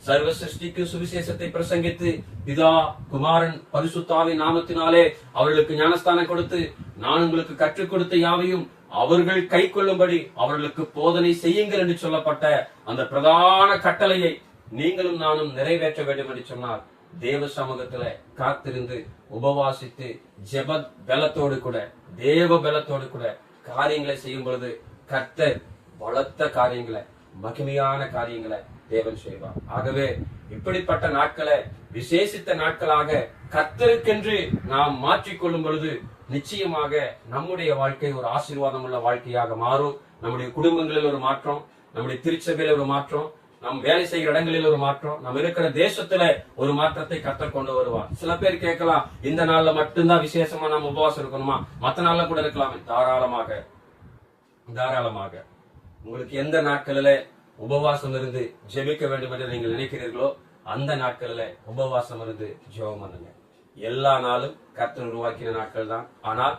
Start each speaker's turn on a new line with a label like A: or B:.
A: சர்வ சிருஷ்டிக்கு சுவிசேஷத்தை பிரசங்கித்து பிதா குமாரன் பரிசுத்தாவின் நாமத்தினாலே அவர்களுக்கு ஞானஸ்தானம் கொடுத்து நான் உங்களுக்கு கற்றுக் கொடுத்த யாவையும் அவர்கள் கை கொள்ளும்படி அவர்களுக்கு போதனை செய்யுங்கள் என்று சொல்லப்பட்ட அந்த பிரதான கட்டளையை நீங்களும் நானும் நிறைவேற்ற வேண்டும் என்று சொன்னார். தேவ சமூகத்துல காத்திருந்து உபவாசித்து ஜெப பலத்தோடு கூட தேவ பலத்தோடு கூட காரியங்களை செய்யும் பொழுது கர்த்தர் பலத்த காரியங்களை மகிமையான காரியங்களை தேவன் செய்வார். ஆகவே இப்படிப்பட்ட நாட்களை விசேஷித்த நாட்களாக கர்த்தருக்கென்று நாம் மாற்றிக்கொள்ளும் பொழுது நிச்சயமாக நம்முடைய வாழ்க்கை ஒரு ஆசீர்வாதம் உள்ள வாழ்க்கையாக மாறும். நம்முடைய குடும்பங்களில் ஒரு மாற்றம், நம்முடைய திருச்சபையில ஒரு மாற்றம், நம் வேலை செய்கிற இடங்களில் ஒரு மாற்றம், நம்ம இருக்கிற தேசத்துல ஒரு மாற்றத்தை கர்த்தர் கொண்டு வருவார். சில பேர் கேட்கலாம், இந்த நாள்ல மட்டும்தான் விசேஷமா நம்ம உபவாசம் இருக்கணுமா? மற்ற நாள்ல கூட இருக்கலாமே. தாராளமாக தாராளமாக உங்களுக்கு எந்த நாட்களில உபவாசம் இருந்து ஜெபிக்க வேண்டும் என்று நீங்கள் நினைக்கிறீர்களோ அந்த நாட்களில உபவாசம் இருந்து ஜெபம் பண்ணுங்க. எல்லா நாளும் கர்த்தர் உருவாக்கின நாட்கள் தான். ஆனால்